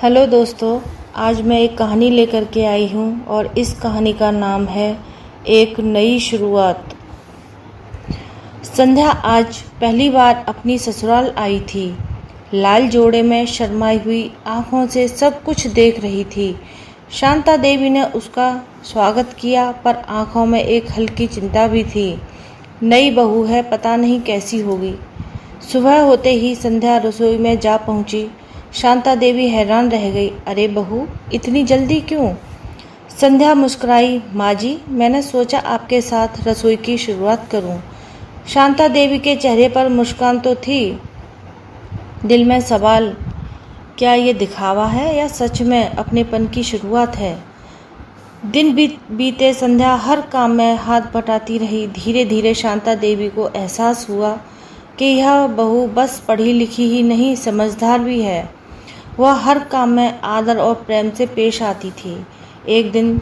Hello दोस्तों, आज मैं एक कहानी लेकर के आई हूँ और इस कहानी का नाम है एक नई शुरुआत। संध्या आज पहली बार अपनी ससुराल आई थी। लाल जोड़े में शर्माई हुई आंखों से सब कुछ देख रही थी। शांता देवी ने उसका स्वागत किया, पर आंखों में एक हल्की चिंता भी थी। नई बहू है, पता नहीं कैसी होगी। सुबह होते ही संध्या रसोई में जा पहुंची। शांता देवी हैरान रह गई। अरे बहू, इतनी जल्दी क्यों? संध्या मुस्कुराई। माँ जी, मैंने सोचा आपके साथ रसोई की शुरुआत करूं। शांता देवी के चेहरे पर मुस्कान तो थी, दिल में सवाल, क्या ये दिखावा है या सच में अपनेपन की शुरुआत है? दिन बीते संध्या हर काम में हाथ बटाती रही। धीरे धीरे शांता देवी को एहसास हुआ कि यह बहू बस पढ़ी लिखी ही नहीं, समझदार भी है। वह हर काम में आदर और प्रेम से पेश आती थी। एक दिन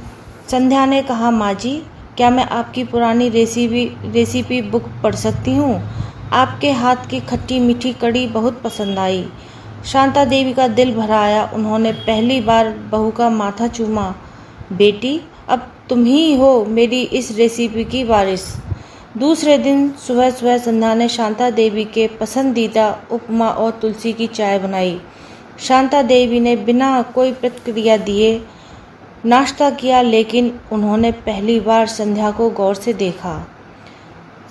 संध्या ने कहा, माँ जी, क्या मैं आपकी पुरानी रेसिपी बुक पढ़ सकती हूँ? आपके हाथ की खट्टी मीठी कड़ी बहुत पसंद आई। शांता देवी का दिल भर आया। उन्होंने पहली बार बहू का माथा चूमा। बेटी, अब तुम ही हो मेरी इस रेसिपी की वारिस। दूसरे दिन सुबह सुबह संध्या ने शांता देवी के पसंदीदा उपमा और तुलसी की चाय बनाई। शांता देवी ने बिना कोई प्रतिक्रिया दिए नाश्ता किया, लेकिन उन्होंने पहली बार संध्या को गौर से देखा।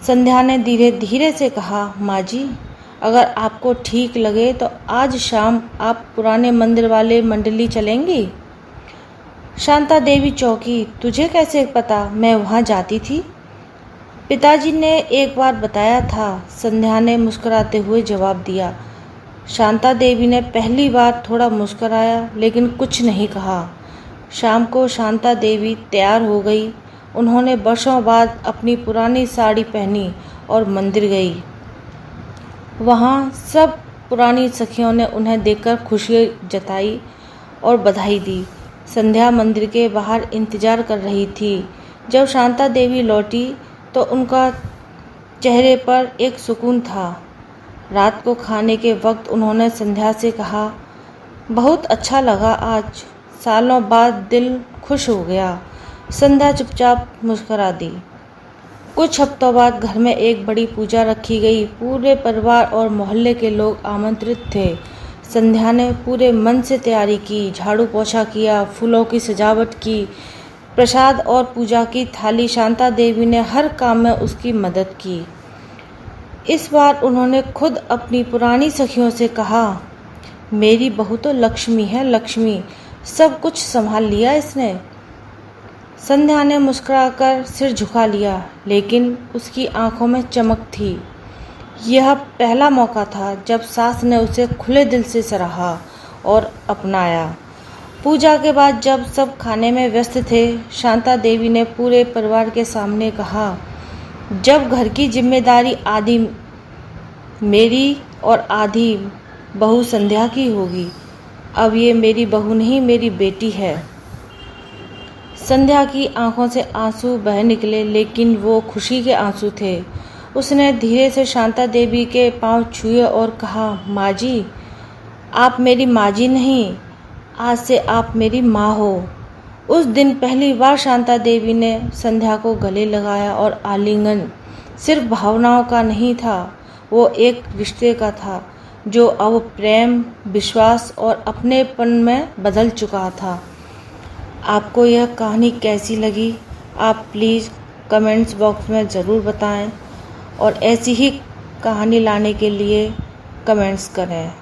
संध्या ने धीरे धीरे से कहा, माँ जी, अगर आपको ठीक लगे तो आज शाम आप पुराने मंदिर वाले मंडली चलेंगी? शांता देवी चौंकी। तुझे कैसे पता मैं वहाँ जाती थी? पिताजी ने एक बार बताया था, संध्या ने मुस्कुराते हुए जवाब दिया। शांता देवी ने पहली बार थोड़ा मुस्कुराया, लेकिन कुछ नहीं कहा। शाम को शांता देवी तैयार हो गई। उन्होंने वर्षों बाद अपनी पुरानी साड़ी पहनी और मंदिर गई। वहाँ सब पुरानी सखियों ने उन्हें देखकर खुशी जताई और बधाई दी। संध्या मंदिर के बाहर इंतजार कर रही थी। जब शांता देवी लौटी तो उनका चेहरे पर एक सुकून था। रात को खाने के वक्त उन्होंने संध्या से कहा, बहुत अच्छा लगा आज, सालों बाद दिल खुश हो गया। संध्या चुपचाप मुस्कुरा दी। कुछ हफ्तों बाद घर में एक बड़ी पूजा रखी गई। पूरे परिवार और मोहल्ले के लोग आमंत्रित थे। संध्या ने पूरे मन से तैयारी की, झाड़ू पोछा किया, फूलों की सजावट की, प्रसाद और पूजा की थाली। शांता देवी ने हर काम में उसकी मदद की। इस बार उन्होंने खुद अपनी पुरानी सखियों से कहा, मेरी बहू तो लक्ष्मी है, लक्ष्मी, सब कुछ संभाल लिया इसने। संध्या ने मुस्कुराकर सिर झुका लिया, लेकिन उसकी आंखों में चमक थी। यह पहला मौका था जब सास ने उसे खुले दिल से सराहा और अपनाया। पूजा के बाद जब सब खाने में व्यस्त थे, शांता देवी ने पूरे परिवार के सामने कहा, जब घर की जिम्मेदारी आधी मेरी और आधी बहू संध्या की होगी, अब ये मेरी बहू नहीं, मेरी बेटी है। संध्या की आंखों से आंसू बह निकले, लेकिन वो खुशी के आंसू थे। उसने धीरे से शांता देवी के पांव छुए और कहा, माँ जी, आप मेरी माँ जी नहीं, आज से आप मेरी माँ हो। उस दिन पहली बार शांता देवी ने संध्या को गले लगाया और आलिंगन सिर्फ भावनाओं का नहीं था, वो एक रिश्ते का था जो अब प्रेम, विश्वास और अपनेपन में बदल चुका था। आपको यह कहानी कैसी लगी? आप प्लीज़ कमेंट्स बॉक्स में ज़रूर बताएं और ऐसी ही कहानी लाने के लिए कमेंट्स करें।